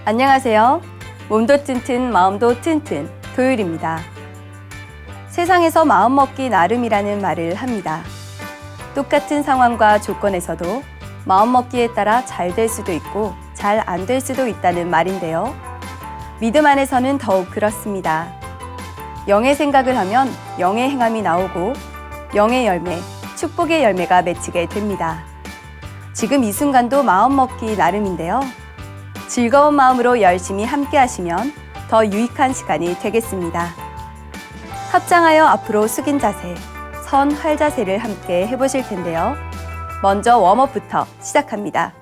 안녕하세요. 몸도 튼튼, 마음도 튼튼, 도율입니다. 세상에서 마음먹기 나름이라는 말을 합니다. 똑같은 상황과 조건에서도 마음먹기에 따라 잘 될 수도 있고 잘 안 될 수도 있다는 말인데요. 믿음 안에서는 더욱 그렇습니다. 영의 생각을 하면 영의 행함이 나오고 영의 열매, 축복의 열매가 맺히게 됩니다. 지금 이 순간도 마음먹기 나름인데요. 즐거운 마음으로 열심히 함께 하시면 더 유익한 시간이 되겠습니다. 합장하여 앞으로 숙인 자세, 선 활 자세를 함께 해보실 텐데요. 먼저 웜업부터 시작합니다.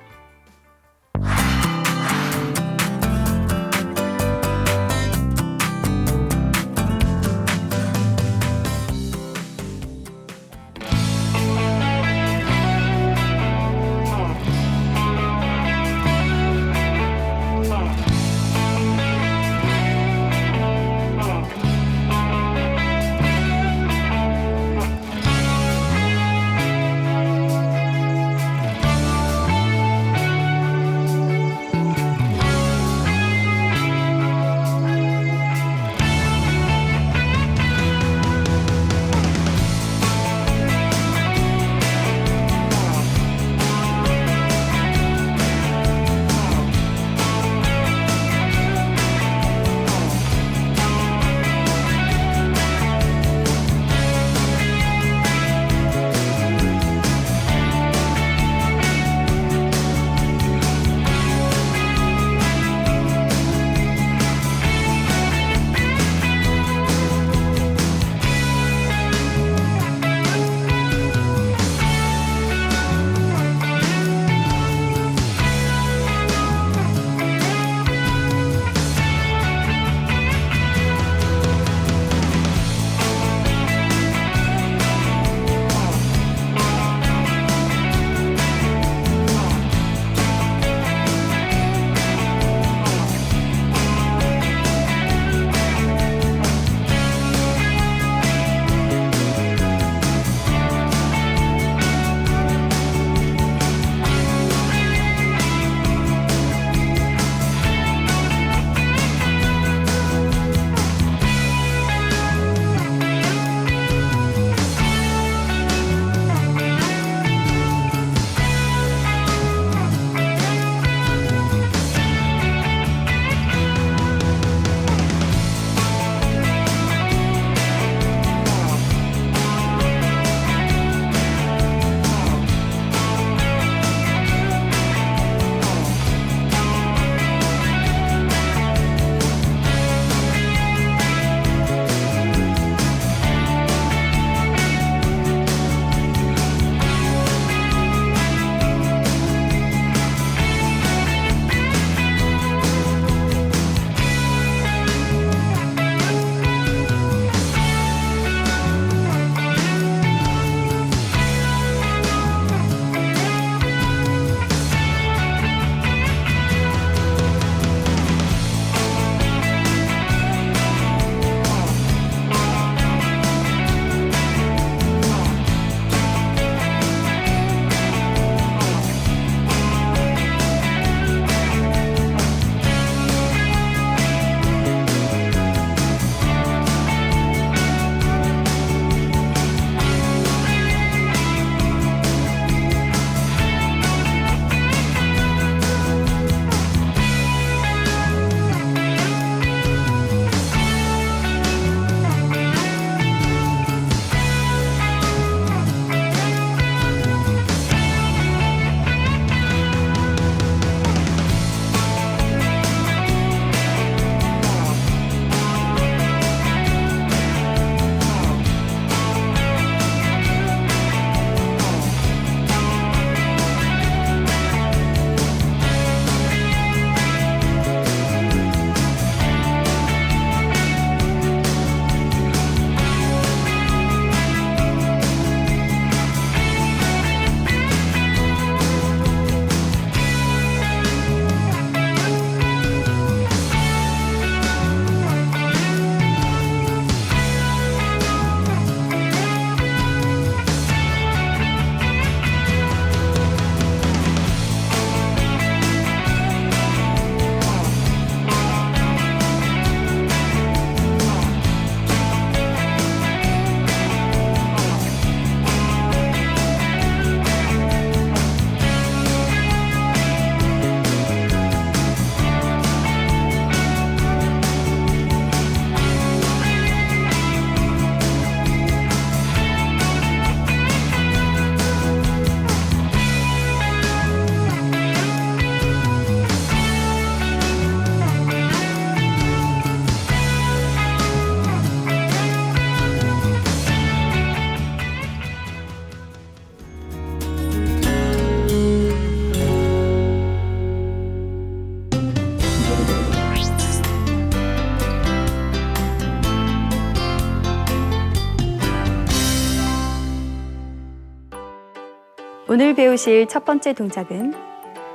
오늘 배우실 첫 번째 동작은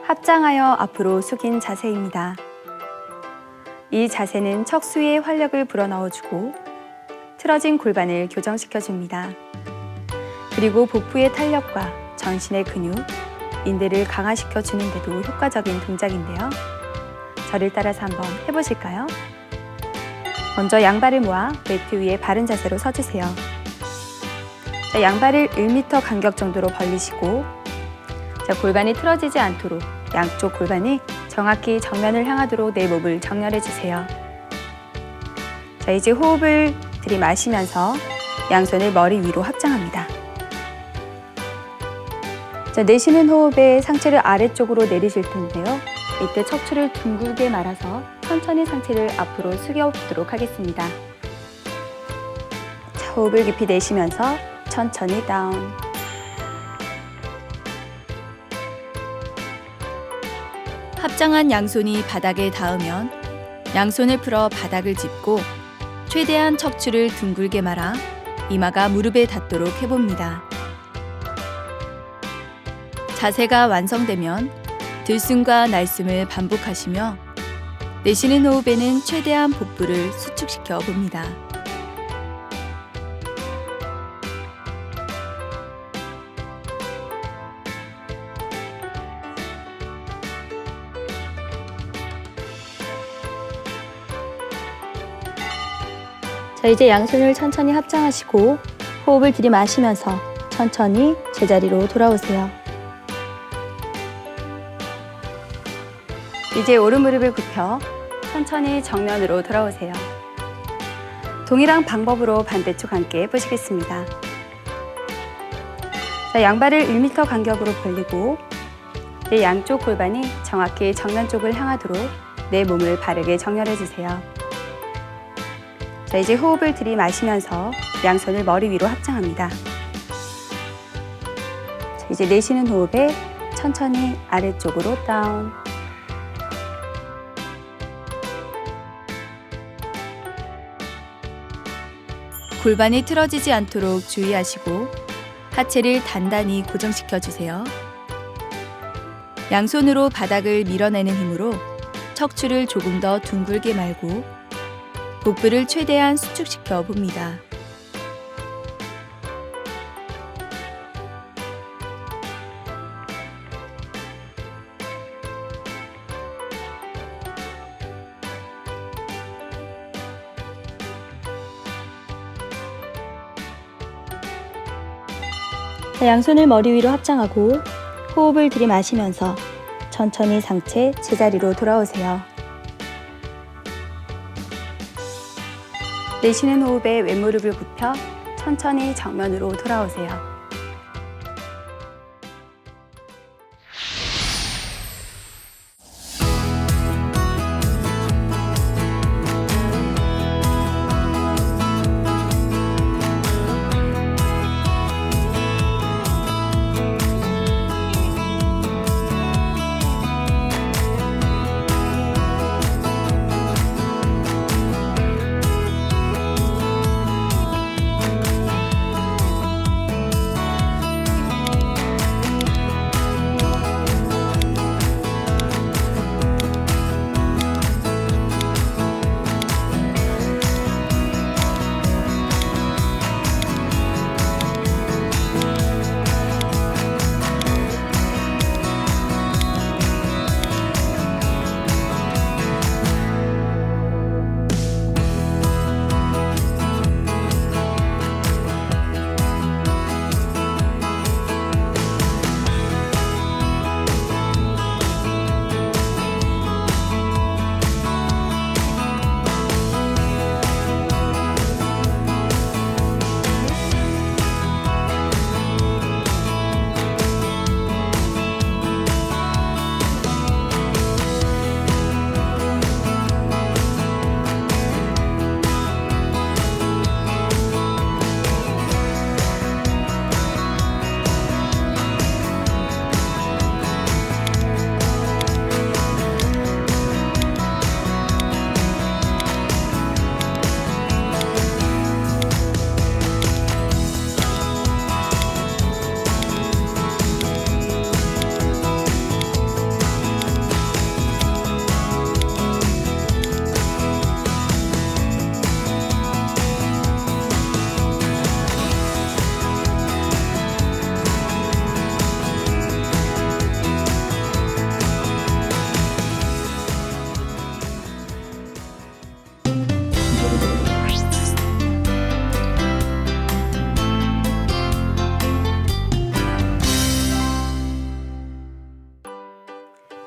합장하여 앞으로 숙인 자세입니다. 이 자세는 척수에 활력을 불어넣어주고 틀어진 골반을 교정시켜줍니다. 그리고 복부의 탄력과 전신의 근육, 인대를 강화시켜주는 데도 효과적인 동작인데요. 저를 따라서 한번 해보실까요? 먼저 양발을 모아 매트 위에 바른 자세로 서주세요. 자, 양발을 1m 간격 정도로 벌리시고 자, 골반이 틀어지지 않도록 양쪽 골반이 정확히 정면을 향하도록 내 목을 정렬해 주세요. 자, 이제 호흡을 들이마시면서 양손을 머리 위로 합장합니다. 자, 내쉬는 호흡에 상체를 아래쪽으로 내리실 텐데요. 이때 척추를 둥글게 말아서 천천히 상체를 앞으로 숙여보도록 하겠습니다. 자, 호흡을 깊이 내쉬면서 천천히 다운. 합장한 양손이 바닥에 닿으면 양손을 풀어 바닥을 짚고 최대한 척추를 둥글게 말아 이마가 무릎에 닿도록 해봅니다. 자세가 완성되면 들숨과 날숨을 반복하시며 내쉬는 호흡에는 최대한 복부를 수축시켜 봅니다. 자, 이제 양손을 천천히 합장하시고 호흡을 들이마시면서 천천히 제자리로 돌아오세요. 이제 오른 무릎을 굽혀 천천히 정면으로 돌아오세요. 동일한 방법으로 반대쪽 함께 해보시겠습니다. 자, 양발을 1m 간격으로 벌리고 내 양쪽 골반이 정확히 정면 쪽을 향하도록 내 몸을 바르게 정렬해 주세요. 자, 이제 호흡을 들이마시면서 양손을 머리 위로 합장합니다. 자, 이제 내쉬는 호흡에 천천히 아래쪽으로 다운. 골반이 틀어지지 않도록 주의하시고 하체를 단단히 고정시켜 주세요. 양손으로 바닥을 밀어내는 힘으로 척추를 조금 더 둥글게 말고 복부를 최대한 수축시켜 봅니다. 양손을 머리 위로 합장하고 호흡을 들이마시면서 천천히 상체 제자리로 돌아오세요. 내쉬는 호흡에 왼무릎을 굽혀 천천히 정면으로 돌아오세요.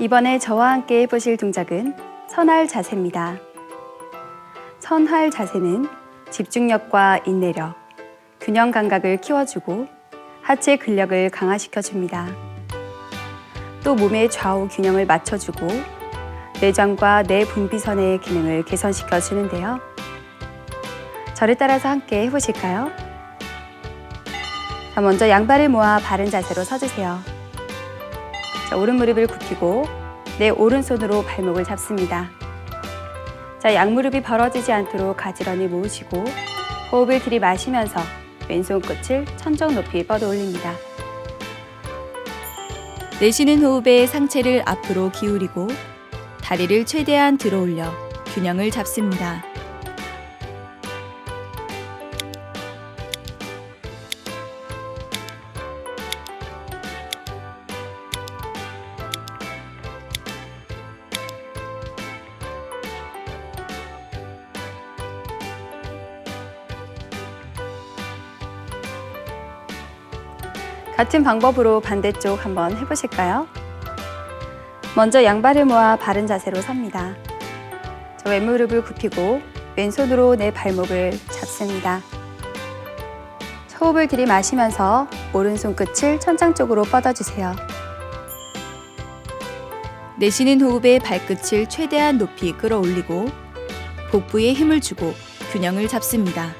이번에 저와 함께 해보실 동작은 선할 자세입니다. 선할 자세는 집중력과 인내력, 균형 감각을 키워주고 하체 근력을 강화시켜줍니다. 또 몸의 좌우 균형을 맞춰주고 내장과 내분비선의 기능을 개선시켜주는데요. 저를 따라서 함께 해보실까요? 자, 먼저 양발을 모아 바른 자세로 서주세요. 자, 오른 무릎을 굽히고 내 오른손으로 발목을 잡습니다. 자, 양무릎이 벌어지지 않도록 가지런히 모으시고 호흡을 들이마시면서 왼손 끝을 천정 높이 뻗어 올립니다. 내쉬는 호흡에 상체를 앞으로 기울이고 다리를 최대한 들어 올려 균형을 잡습니다. 같은 방법으로 반대쪽 한번 해보실까요? 먼저 양발을 모아 바른 자세로 섭니다. 저 왼무릎을 굽히고 왼손으로 내 발목을 잡습니다. 호흡을 들이마시면서 오른손 끝을 천장 쪽으로 뻗어주세요. 내쉬는 호흡에 발끝을 최대한 높이 끌어올리고 복부에 힘을 주고 균형을 잡습니다.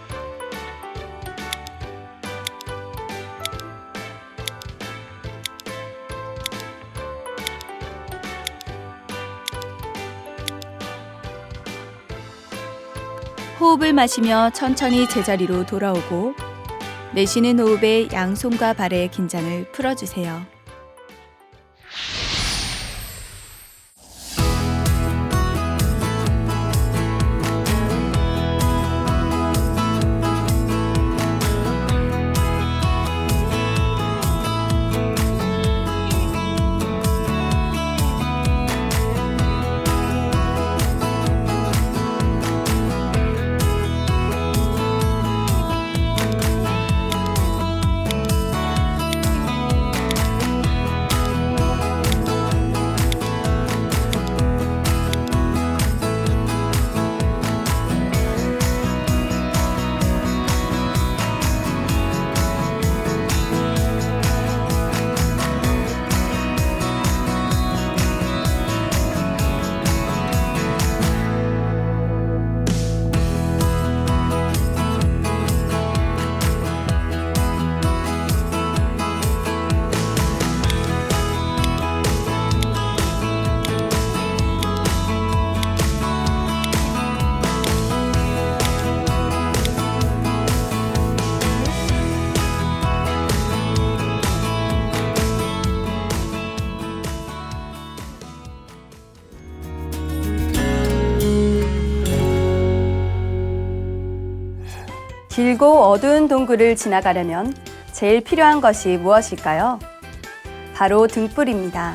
호흡을 마시며 천천히 제자리로 돌아오고 내쉬는 호흡에 양손과 발의 긴장을 풀어주세요. 길고 어두운 동굴을 지나가려면 제일 필요한 것이 무엇일까요? 바로 등불입니다.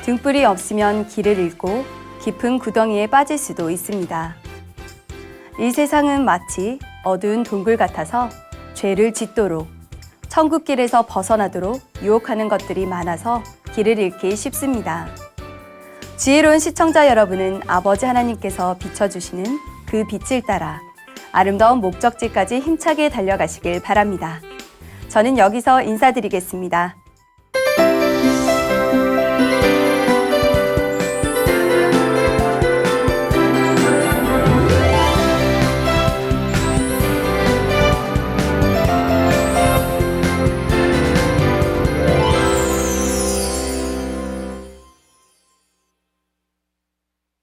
등불이 없으면 길을 잃고 깊은 구덩이에 빠질 수도 있습니다. 이 세상은 마치 어두운 동굴 같아서 죄를 짓도록, 천국길에서 벗어나도록 유혹하는 것들이 많아서 길을 잃기 쉽습니다. 지혜로운 시청자 여러분은 아버지 하나님께서 비춰주시는 그 빛을 따라 아름다운 목적지까지 힘차게 달려가시길 바랍니다. 저는 여기서 인사드리겠습니다.